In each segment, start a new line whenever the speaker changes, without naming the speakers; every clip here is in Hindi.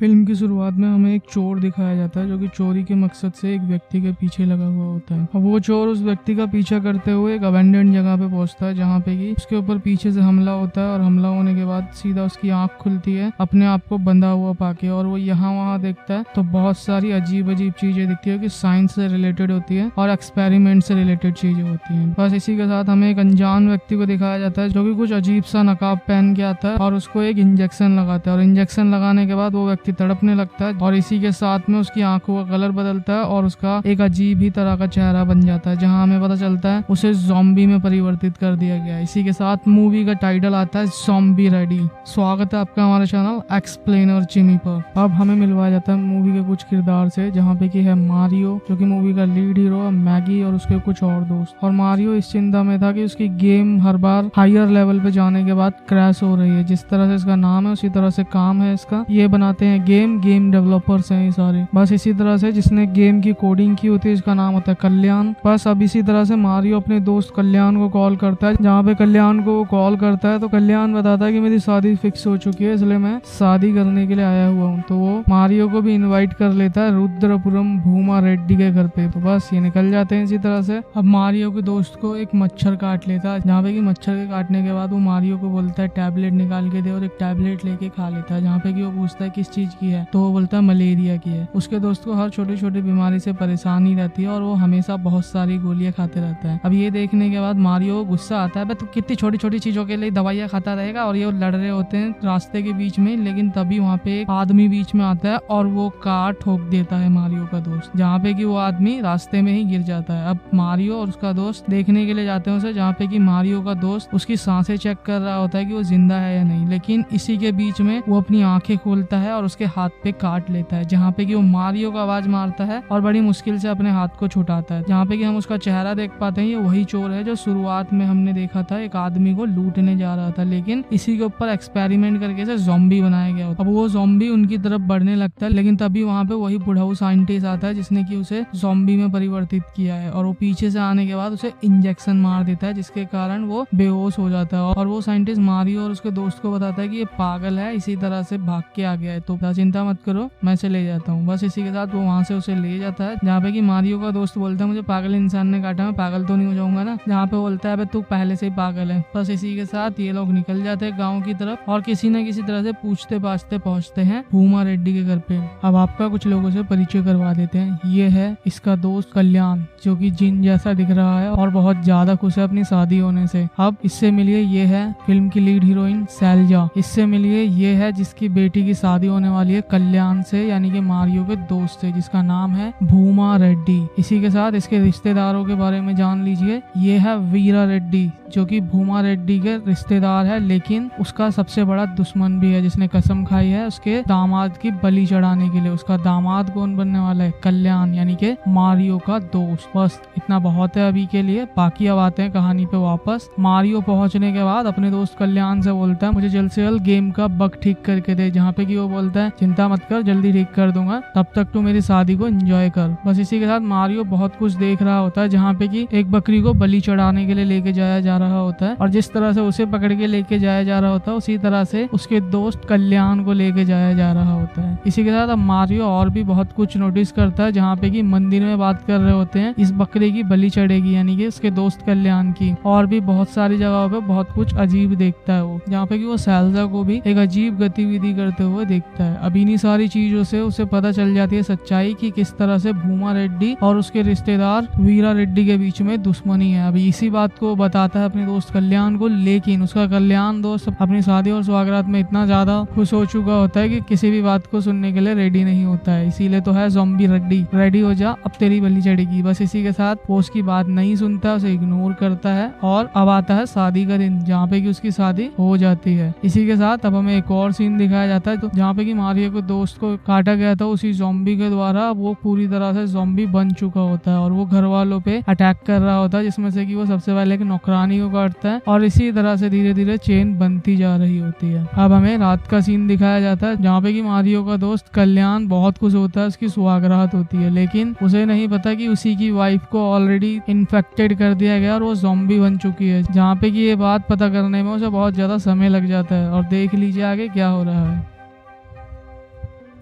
फिल्म की शुरुआत में हमें एक चोर दिखाया जाता है जो कि चोरी के मकसद से एक व्यक्ति के पीछे लगा हुआ होता है। अब वो चोर उस व्यक्ति का पीछा करते हुए एक अबेंडेंड जगह पे पहुंचता है जहाँ पे कि उसके ऊपर पीछे से हमला होता है और हमला होने के बाद सीधा उसकी आंख खुलती है अपने आप को बंधा हुआ पाके, और वो यहाँ वहाँ देखता है तो बहुत सारी अजीब अजीब चीजें दिखती है कि साइंस से रिलेटेड होती है और एक्सपेरिमेंट से रिलेटेड चीजें होती है। बस इसी के साथ हमें एक अनजान व्यक्ति को दिखाया जाता है जो कि कुछ अजीब सा नकाब पहन के आता है और उसको एक इंजेक्शन लगाता है, और इंजेक्शन लगाने के बाद वो व्यक्ति तड़पने लगता है और इसी के साथ में उसकी आंखों का कलर बदलता है और उसका एक अजीब ही तरह का चेहरा बन जाता है, जहां हमें पता चलता है उसे ज़ॉम्बी में परिवर्तित कर दिया गया है। इसी के साथ मूवी का टाइटल आता है ज़ॉम्बी रेडी। स्वागत है आपका हमारे चैनल एक्सप्लेनर जिमी पर। अब हमें मिलवाया जाता है मूवी के कुछ किरदार से, जहाँ पे कि है मारियो जो कि मूवी का लीड हीरो है, मैगी और उसके कुछ और दोस्त। और मारियो इस चिंता में था कि उसकी गेम हर बार हायर लेवल पे जाने के बाद क्रैश हो रही है। जिस तरह से इसका नाम है उसी तरह से काम है इसका। ये बनाते हैं गेम डेवलपर्स हैं ये सारे। बस इसी तरह से जिसने गेम की कोडिंग की होती है इसका नाम होता है कल्याण। बस अब इसी तरह से मारियो अपने दोस्त कल्याण को कॉल करता है, जहाँ पे कल्याण को कॉल करता है तो कल्याण बताता है कि मेरी शादी फिक्स हो चुकी है, इसलिए मैं शादी करने के लिए आया हुआ हूँ। तो वो मारियो को भी इनवाइट कर लेता है रुद्रपुरम भूमा रेड्डी के घर पे। तो बस ये निकल जाते हैं इसी तरह से। अब मारियो के दोस्त को एक मच्छर काट लेता है, जहाँ पे कि मच्छर के काटने के बाद वो मारियो को बोलता है टैबलेट निकाल के दे, और एक टैबलेट लेके खा लेता है, जहाँ पे कि वो पूछता है किस चीज की है, तो वो बोलता है मलेरिया की है। उसके दोस्त को हर छोटी छोटी बीमारी से परेशानी रहती है और वो हमेशा बहुत सारी गोलियां खाते रहता है। अब ये देखने के बाद मारियो गुस्सा आता है, तो कितनी छोटी छोटी चीजों के लिए दवाइयां खाता रहेगा। और ये लड़ रहे होते हैं रास्ते के बीच में, लेकिन तभी वहाँ पे एक आदमी बीच में आता है और वो कार ठोक देता है मारियो का दोस्त, जहाँ पे कि वो आदमी रास्ते में ही गिर जाता है। अब मारियो और उसका दोस्त देखने के लिए जाते हैं उसे, जहाँ पे कि मारियो का दोस्त उसकी सांसें चेक कर रहा होता है कि वो जिंदा है या नहीं। लेकिन इसी के बीच में वो अपनी आंखें खोलता है और उसके हाथ पे काट लेता है, जहाँ पे कि वो मारियो का आवाज मारता है और बड़ी मुश्किल से अपने हाथ को छुटाता है। जहाँ पे कि हम उसका चेहरा देख पाते हैं, ये वही चोर है जो शुरुआत में हमने देखा था एक आदमी को लूटने जा रहा था, लेकिन इसी के ऊपर एक्सपेरिमेंट करके इसे ज़ॉम्बी बनाया गया। अब वो ज़ॉम्बी उनकी तरफ बढ़ने लगता है, लेकिन तभी वहाँ पे वही बुढ़ाऊ साइंटिस्ट आता है जिसने कि उसे ज़ॉम्बी में परिवर्तित किया है, और वो पीछे से आने के बाद उसे इंजेक्शन मार देता है, जिसके कारण वो बेहोश हो जाता है। और वो साइंटिस्ट मारियो और उसके दोस्त को बताता है कि ये पागल है, इसी तरह से भाग के आ गया है, तो चिंता मत करो मैं इसे ले जाता हूँ। बस इसी के साथ वो वहाँ से उसे ले जाता है, जहाँ पे कि मारियो का दोस्त बोलता है मुझे पागल इंसान ने काटा, मैं पागल तो नहीं हो जाऊंगा ना, जहाँ पे बोलता है तू पहले से ही पागल है। बस इसी के साथ ये लोग निकल जाते हैं गाँव की तरफ और किसी न किसी तरह से पूछते पाछते पहुँचते हैं भूमा रेड्डी के घर पे। अब आपका कुछ लोगों से परिचय करवा देते हैं। ये है इसका दोस्त कल्याण जो कि जिन जैसा दिख रहा है और बहुत ज्यादा खुश है अपनी शादी होने से। अब इससे मिलिए ये है फिल्म की लीड हीरोइन सैलजा। इससे मिलिए ये है जिसकी बेटी की शादी होने वाली है कल्याण से, यानी कि मारियो के दोस्त से, जिसका नाम है भूमा रेड्डी। इसी के साथ इसके रिश्तेदारों के बारे में जान लीजिए। ये है वीरा रेड्डी जो कि भूमा रेड्डी के रिश्तेदार है, लेकिन उसका सबसे बड़ा दुश्मन भी है जिसने कसम खाई है उसके दामाद की बलि चढ़ाने के लिए। उसका दामाद कौन बनने वाला है? कल्याण, यानी कि मारियो का दोस्त। बस इतना बहुत है अभी के लिए, बाकी अब आते हैं कहानी पे वापस। मारियो पहुंचने के बाद अपने दोस्त कल्याण से बोलता है मुझे जल्द से जल्द गेम का बग ठीक करके दे, जहाँ पे कि वो बोलता है चिंता मत कर जल्दी ठीक कर दूंगा, तब तक तू मेरी शादी को एंजॉय कर। बस इसी के साथ मारियो बहुत कुछ देख रहा होता है, जहाँ पे कि एक बकरी को बलि चढ़ाने के लिए लेके जाया जा रहा होता है, और जिस तरह से उसे पकड़ के लेके जाया जा रहा होता है उसी तरह से उसके दोस्त कल्याण को लेके जाया जा रहा होता है। इसी के साथ अब मारियो और भी बहुत कुछ नोटिस करता है, जहाँ पे कि मंदिर में बात कर रहे होते हैं इस बकरे की बलि चढ़ेगी, यानी कि उसके दोस्त कल्याण की। और भी बहुत सारी जगहों पे बहुत कुछ अजीब देखता है वो, जहाँ पे कि वो सैलजा को भी एक अजीब गतिविधि करते हुए देखता है। अब इन्हीं सारी चीजों से उसे पता चल जाती है सच्चाई कि किस तरह से भूमा रेड्डी और उसके रिश्तेदार वीरा रेड्डी के बीच में दुश्मनी है। अभी इसी बात को बताता है अपने दोस्त कल्याण को, लेकिन उसका कल्याण दोस्त अपनी शादी और स्वागत में इतना ज्यादा खुश हो चुका होता है कि किसी भी बात को सुनने के लिए रेडी नहीं होता है। इसीलिए तो है ज़ॉम्बी रेड्डी, रेडी हो जा अब तेरी बलि चढ़ेगी। बस इसी के साथ वो उसकी बात नहीं सुनता, उसे इग्नोर करता है, और अब आता है शादी का दिन, जहाँ पे कि उसकी शादी हो जाती है। इसी के साथ अब हमें एक और सीन दिखाया जाता है, तो जहाँ पे कि मारियो के दोस्त को काटा गया था उसी ज़ॉम्बी के द्वारा वो पूरी तरह से ज़ॉम्बी बन चुका होता है, और वो घर वालों पे अटैक कर रहा होता है, जिसमें से कि वो सबसे पहले एक नौकरानी को काटता है, और इसी तरह से धीरे धीरे चेन बनती जा रही होती है। अब हमें रात का सीन दिखाया जाता है, जहाँ पे कि मारियो का दोस्त कल्याण बहुत खुश होता है, उसकी सुहागरात होती है, लेकिन उसे नहीं पता कि उसी की वाइफ को ऑलरेडी इन्फेक्टेड कर दिया गया और वो ज़ॉम्बी बन चुकी है। जहाँ पे कि ये बात पता करने में उसे बहुत ज्यादा समय लग जाता है, और देख लीजिए आगे क्या हो रहा है।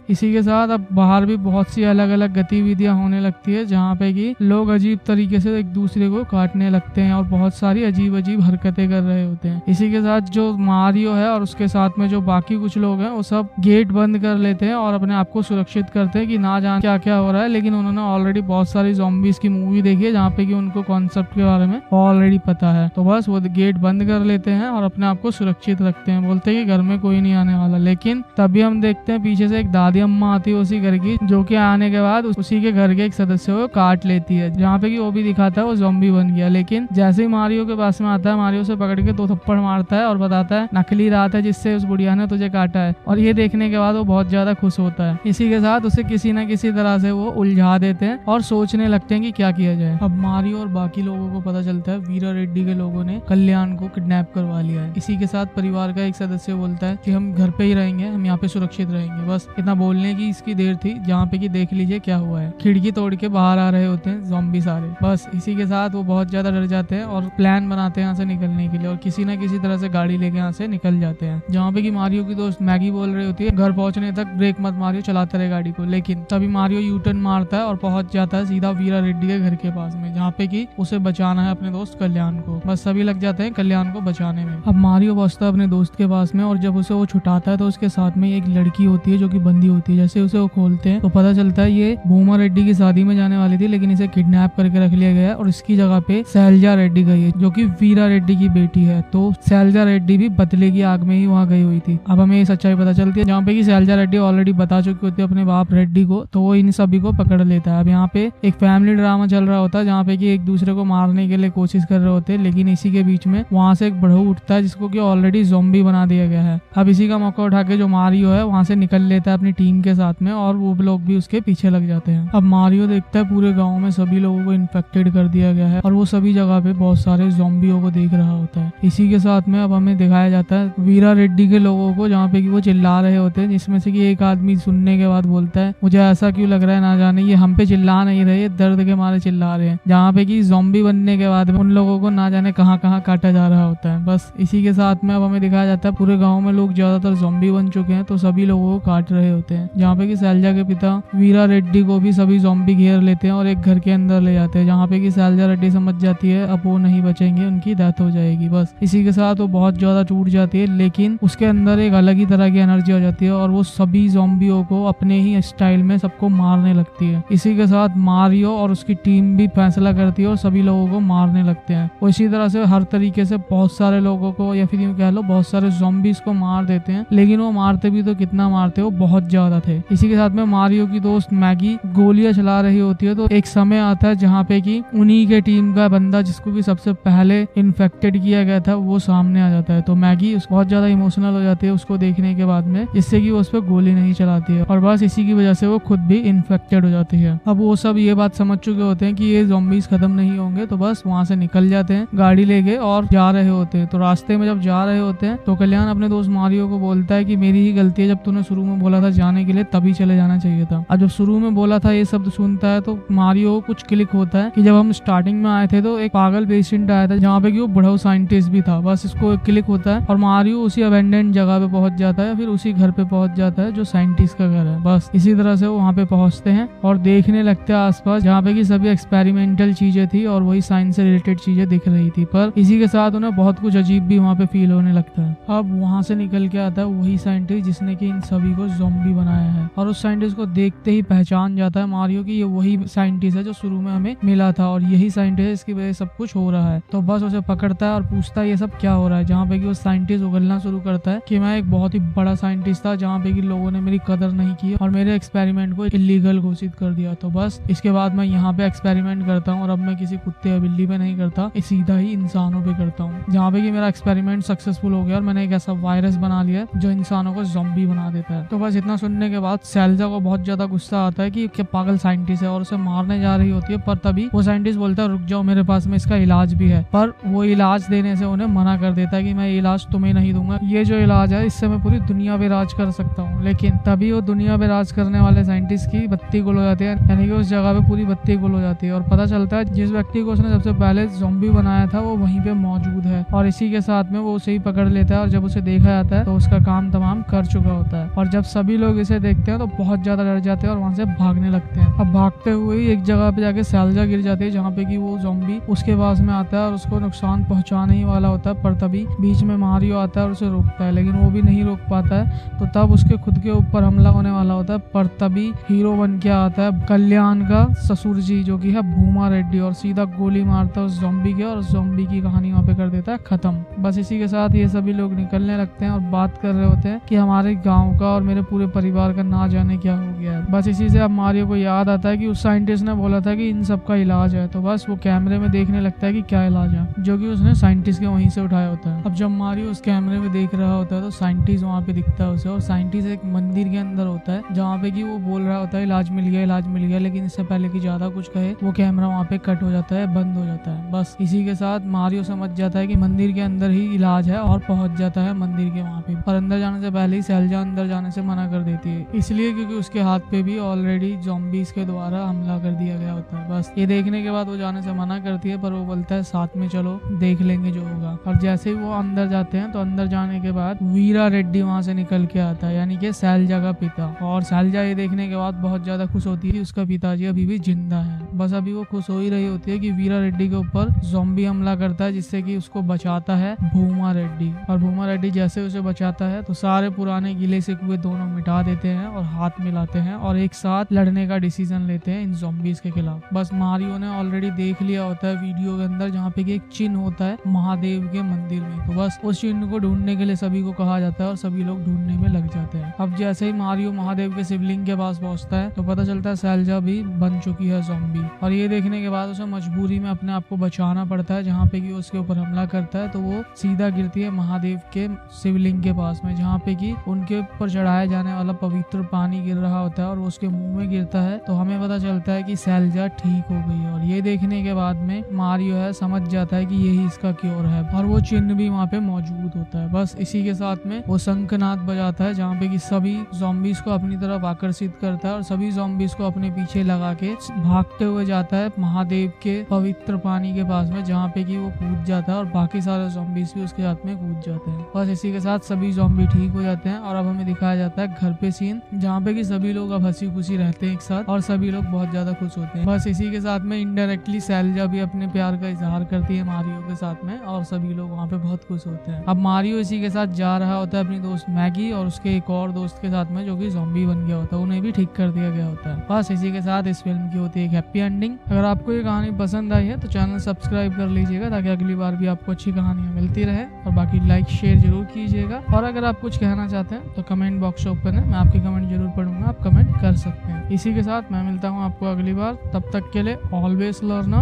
इसी के साथ अब बाहर भी बहुत सी अलग अलग गतिविधियां होने लगती है, जहाँ पे कि लोग अजीब तरीके से एक दूसरे को काटने लगते हैं और बहुत सारी अजीब अजीब हरकतें कर रहे होते हैं। इसी के साथ जो मारियो है और उसके साथ में जो बाकी कुछ लोग हैं वो सब गेट बंद कर लेते हैं और अपने आप को सुरक्षित करते हैं कि ना जाने क्या क्या हो रहा है। लेकिन उन्होंने ऑलरेडी बहुत सारी ज़ॉम्बीज की मूवी देखी है जहाँ पे कि उनको कॉन्सेप्ट के बारे में ऑलरेडी पता है। तो बस वो गेट बंद कर लेते हैं और अपने आप को सुरक्षित रखते हैं, बोलते हैं कि घर में कोई नहीं आने वाला। लेकिन तभी हम देखते हैं पीछे से एक दादी अम्मा आती है उसी घर की, जो कि आने के बाद उसी के घर के एक सदस्य को काट लेती है, जहाँ पे कि वो भी दिखाता है वो ज़ॉम्बी बन गया। लेकिन जैसे ही मारियो के पास में आता है, मारियो से पकड़ के 2 थप्पड़ मारता है और बताता है नकली रात है जिससे उस बुढ़िया ने तुझे काटा है। और ये देखने के बाद वो बहुत ज्यादा खुश होता है। इसी के साथ उसे किसी न किसी तरह से वो उलझा देते हैं और सोचने लगते हैं कि क्या किया जाए। अब मारियो और बाकी लोगों को पता चलता है वीरा रेड्डी के लोगों ने कल्याण को किडनैप करवा लिया है। इसी के साथ परिवार का एक सदस्य बोलता है कि हम घर पे ही रहेंगे, हम यहाँ पे सुरक्षित रहेंगे। बस इतना बोलने की इसकी देर थी जहाँ पे कि देख लीजिए क्या हुआ है। खिड़की तोड़ के बाहर आ रहे होते हैं ज़ॉम्बी सारे। बस इसी के साथ वो बहुत ज्यादा डर जाते हैं और प्लान बनाते हैं यहाँ से निकलने के लिए और किसी न किसी तरह से गाड़ी लेके यहाँ से निकल जाते हैं। जहाँ पे कि मारियो की दोस्त मैगी बोल रही होती है घर पहुंचने तक ब्रेक मत मारियो, चलाते रहे गाड़ी को। लेकिन तभी मारियो यू टर्न मारता है और पहुंच जाता है सीधा वीरा रेड्डी के घर के पास में, जहाँ पे कि उसे बचाना है अपने दोस्त कल्याण को। बस सभी लग जाते हैं कल्याण को बचाने में। अब मारियो पहुंचता है अपने दोस्त के पास में और जब उसे वो छुटाता है तो उसके साथ में एक लड़की होती है जो कि बंदी होती है। जैसे उसे वो खोलते हैं तो पता चलता है ये भूमा रेड्डी की शादी में जाने वाली थी, लेकिन इसे किडनैप करके रख लिया गया है और इसकी जगह पे शैलजा रेड्डी गई है जो कि वीरा रेड्डी की बेटी है। तो शैलजा रेड्डी भी बदले की आग में ही वहाँ गई हुई थी। अब हमें ये सच्चाई पता चलती है, जहाँ पे कि शैलजा रेड्डी ऑलरेडी बता चुकी होती है अपने बाप रेड्डी को, तो वो इन सभी को पकड़ लेता है। अब यहाँ पे एक फैमिली ड्रामा चल रहा होता है जहाँ पे कि एक दूसरे को मारने के लिए कोशिश कर रहे होते हैं, लेकिन इसी के बीच में वहाँ से एक बढ़ऊ उठता है जिसको कि ऑलरेडी ज़ॉम्बी बना दिया गया है। अब इसी का मौका उठा के जो मारियो है वहाँ से निकल लेता है अपनी टीम के साथ में और वो लोग भी उसके पीछे लग जाते हैं। अब मारियो देखता है पूरे गाँव में सभी लोगों को इन्फेक्टेड कर दिया गया है और वो सभी जगह पे बहुत सारे ज़ॉम्बियों को देख रहा होता है। इसी के साथ में अब हमें दिखाया जाता है वीरा रेड्डी के लोगों को, जहाँ पे कि वो चिल्ला रहे होते हैं, जिसमें से कि एक आदमी सुनने के बाद बोलता है मुझे ऐसा क्यों लग रहा है ना जाने ये हम पे चिल्ला नहीं रहे, ये दर्द के मारे चिल्ला रहे हैं। जहाँ पे कि ज़ॉम्बी बनने के बाद उन लोगों को ना जाने कहाँ कहाँ काटा जा रहा होता है। बस इसी के साथ में अब हमें दिखाया जाता है पूरे गाँव में लोग ज्यादातर ज़ॉम्बी बन चुके हैं, तो सभी लोगों को काट रहे होते हैं। जहाँ पे कि शैलजा के पिता वीरा रेड्डी को भी सभी ज़ॉम्बी घेर लेते हैं और एक घर के अंदर ले जाते हैं, जहाँ पे कि शैलजा रेड्डी समझ जाती है अब वो नहीं बचेंगे, उनकी डेथ हो जाएगी। बस इसी के साथ वो बहुत ज्यादा टूट जाती है, लेकिन उसके अंदर एक अलग ही तरह की एनर्जी हो जाती है और वो सभी ज़ॉम्बियों को अपने ही स्टाइल में सबको मारने लगती है। इसी के साथ मारियो और उसकी टीम भी फैसला करती है और सभी लोगों को मारने लगते हैं। वो इसी तरह से हर तरीके से बहुत सारे लोगों को या फिर यूं कह लो बहुत सारे ज़ॉम्बीज को मार देते हैं, लेकिन वो मारते भी तो कितना मारते हो, बहुत ज्यादा थे। इसी के साथ में मारियो की दोस्त मैगी गोलियां चला रही होती है, तो एक समय आता है जहाँ पे कि उन्हीं के टीम का बंदा जिसको कि सबसे पहले इन्फेक्टेड किया गया था वो सामने आ जाता है। तो मैगी बहुत ज्यादा इमोशनल हो जाती है उसको देखने के बाद में, जिससे कि वो उस पर गोली नहीं चलाती है और बस इसी की वजह से वो खुद भी इन्फेक्टेड हो जाती है। अब वो सब ये बात समझ चुके होते हैं कि ये ज़ॉम्बीज खत्म नहीं होंगे, तो बस वहाँ से निकल जाते हैं गाड़ी लेके और जा रहे होते हैं। तो रास्ते में जब जा रहे होते हैं तो कल्याण अपने दोस्त मारियो को बोलता है कि मेरी ही गलती है, जब तूने शुरू में बोला था जाने के लिए तभी चले जाना चाहिए था। अब जब शुरू में बोला था ये शब्द सुनता है तो मारियो कुछ क्लिक होता है कि जब हम स्टार्टिंग में आए थे तो एक पागल पेशेंट आया था जहाँ पे कि वो बड़ा साइंटिस्ट भी था। बस इसको क्लिक होता है और मारियो उसी अबेंडेंट जगह पे पहुंच जाता है, फिर उसी घर पे पहुंच जाता है जो साइंटिस्ट का घर है। बस इसी तरह से वो वहाँ पे पहुंचते हैं और देखने लगते हैं आसपास, जहाँ पे कि सभी एक्सपेरिमेंटल चीजें थी और वही साइंस से रिलेटेड चीजें दिख रही थी, पर इसी के साथ उन्हें बहुत कुछ अजीब भी वहाँ पे फील होने लगता है। अब वहाँ से निकल के आता है वही साइंटिस्ट जिसने कि इन सभी को ज़ॉम्बी बनाया है और उस साइंटिस्ट को देखते ही पहचान जाता है मारियो की ये वही साइंटिस्ट है जो शुरू में हमें मिला था और यही साइंटिस्ट है, इसकी वजह से सब कुछ हो रहा है। तो बस उसे पकड़ता है और पूछता है ये सब क्या हो रहा है, जहाँ पे कि वो साइंटिस्ट उगलना शुरू करता है कि मैं एक बहुत ही बड़ा साइंटिस्ट था जहाँ पे कि लोगों ने मेरी कदर नहीं की और मेरे एक्सपेरिमेंट को इलीगल घोषित कर दिया। तो बस इसके बाद मैं यहाँ पे एक्सपेरिमेंट करता हूँ और अब मैं किसी कुत्ते या बिल्ली पे नहीं करता, सीधा ही इंसानों पे करता हूँ, जहाँ पे कि मेरा एक्सपेरिमेंट सक्सेसफुल हो गया और मैंने एक ऐसा वायरस बना लिया जो इंसानों को ज़ॉम्बी बना देता है। तो बस इतना सुनने के बाद शैलजा को बहुत ज्यादा गुस्सा आता है कि क्या पागल साइंटिस्ट है और उसे मारने जा रही होती है, पर तभी वो साइंटिस्ट बोलता है रुक जाओ मेरे पास में इसका इलाज भी है, पर वो इलाज देने से उन्हें मना कर देता है कि मैं इलाज तुम्हें नहीं दूंगा, ये जो इलाज है इससे मैं पूरी दुनिया पे राज कर सकता हूँ। लेकिन तभी वो दुनिया पे राज करने वाले साइंटिस्ट की बत्ती गुल हो जाती है, यानी कि उस जगह पे पूरी बत्ती गुल हो जाती है और पता चलता है जिस व्यक्ति को उसने सबसे पहले ज़ॉम्बी बनाया था वो वहीं पे मौजूद है और इसी के साथ में वो उसे ही पकड़ लेता है और जब उसे देखा जाता है तो उसका काम तमाम कर चुका होता है। और जब सभी लोग इसे देखते हैं तो बहुत ज्यादा डर जाते हैं और वहाँ से भागने लगते हैं। अब भागते हुए ही एक जगह पे जाके सैलजा गिर जाती है जहाँ पे कि वो ज़ॉम्बी उसके पास में आता है और उसको नुकसान पहुंचाने ही वाला होता है, पर तभी बीच में मारियो आता है और उसे रोकता है, लेकिन वो भी नहीं रोक पाता है। तो तब उसके खुद के ऊपर हमला होने वाला होता है, पर तभी हीरो बन के आता है कल्याण का ससुर जी जो कि है भूमा रेड्डी, और सीधा गोली मारता है उस ज़ॉम्बी के और उस ज़ॉम्बी की कहानी वहाँ पे कर देता है खत्म। बस इसी के साथ ये सभी लोग निकलने लगते हैं और बात कर रहे होते हैं कि हमारे गाँव का और मेरे पूरे परिवार का ना जाने क्या हो गया है। बस इसी से अब मारियो को याद आता है कि उस साइंटिस्ट ने बोला था कि इन सब का इलाज है, तो बस वो कैमरे में देखने लगता है कि क्या इलाज है, जो कि उसने साइंटिस्ट के वहीं से उठाया होता है। अब जब मारियो उस कैमरे में देख रहा होता है तो साइंटिस्ट वहाँ पे दिखता है उसे, और साइंटिस्ट एक मंदिर के अंदर होता है जहाँ पे कि वो बोल रहा होता है इलाज मिल गया, इलाज मिल गया, लेकिन इससे पहले कि ज्यादा कुछ कहे वो कैमरा वहाँ पे कट हो जाता है, बंद हो जाता है। बस इसी के साथ मारियो समझ जाता है कि मंदिर के अंदर ही इलाज है और पहुंच जाता है मंदिर के वहाँ पे। और अंदर जाने से पहले ही सैलजा अंदर जाने से मना कर देती है, इसलिए क्योंकि उसके हाथ पे भी ऑलरेडी ज़ॉम्बीज के द्वारा हमला कर दिया गया होता है। बस ये देखने के बाद वो जाने से मना करती है, पर वो बोलता है साथ में चलो देख लेंगे जो होगा। और जैसे ही वो अंदर जाते हैं तो अंदर जाने के बाद वीरा रेड्डी वहाँ से निकल के आता है, यानी कि सैलजा का पिता। और सैलजा ये देखने के बाद बहुत ज्यादा खुश होती है कि उसका पिताजी अभी भी जिंदा है। बस अभी वो खुश हो ही रही होती है कि वीरा रेड्डी के ऊपर ज़ॉम्बी हमला करता है, जिससे कि उसको बचाता है भूमा रेड्डी। और भूमा रेड्डी जैसे उसे बचाता है तो सारे पुराने गिले शिकवे दोनों मिटा देते हैं और हाथ मिलाते हैं और एक साथ लड़ने का डिसीजन लेते हैं इन ज़ॉम्बीज के खिलाफ। बस मारियो ने ऑलरेडी देख लिया होता है वीडियो के अंदर जहाँ पे एक चिन्ह होता है महादेव के मंदिर में, तो बस उस चिन्ह को ढूंढने के लिए सभी को कहा जाता है और सभी लोग ढूंढने में लग जाते हैं। अब जैसे ही मारियो महादेव के शिवलिंग के पास पहुंचता है तो पता चलता है सैलजा भी बन चुकी है ज़ॉम्बी, और ये देखने के बाद उसे मजबूरी में अपने आप को बचाना पड़ता है। जहाँ पे कि उसके ऊपर हमला करता है तो वो सीधा गिरती है महादेव के शिवलिंग के पास में, जहाँ पे कि उनके ऊपर चढ़ाया जाने वाला पवित्र पानी गिर रहा होता है और वो उसके मुंह में गिरता है। तो हमें पता चलता है कि सैलजा ठीक हो गई है, और ये देखने के बाद में मारियो है समझ जाता है कि यही इसका क्योर है, और वो चिन्ह भी वहाँ पे मौजूद होता है। बस इसी के साथ में वो शंखनाद बजाता है जहाँ पे कि सभी ज़ॉम्बीज को अपनी तरफ आकर्षित करता है और सभी ज़ॉम्बीज को अपने पीछे लगा के भागते हुए जाता है महादेव के पवित्र पानी के पास में, जहाँ पे कि वो कूद जाता है और बाकी सारे ज़ॉम्बीज भी उसके साथ में कूद जाते हैं। बस इसी के साथ सभी ज़ॉम्बी ठीक हो जाते हैं और अब हमें दिखाया जाता है घर पे सीन जहाँ पे कि सभी लोग अब हंसी खुशी रहते हैं एक साथ और सभी लोग बहुत ज्यादा खुश होते हैं। बस इसी के साथ में इनडायरेक्टली सैलजा भी अपने प्यार का इजहार करती है मारियो के साथ में और सभी लोग वहाँ पे बहुत खुश होते हैं। अब मारियो इसी के साथ जा रहा होता है अपनी दोस्त मैगी और उसके एक और दोस्त के साथ में जो कि ज़ॉम्बी बन गया होता है, उन्हें भी ठीक कर दिया गया होता है। बस इसी के साथ इस फिल्म की होती है एक हैप्पी एंडिंग। अगर आपको ये कहानी पसंद आई है तो चैनल सब्सक्राइब कर लीजिएगा ताकि अगली बार भी आपको अच्छी कहानियाँ मिलती रहे, और बाकी लाइक शेयर जरूर कीजिएगा। और अगर आप कुछ कहना चाहते हैं तो कमेंट बॉक्स ओपन है, मैं आपके कमेंट जरूर पढ़ूंगा, आप कमेंट कर सकते हैं। इसी के साथ मैं मिलता हूँ आपको अगली बार, तब तक के लिए ऑलवेज लर्न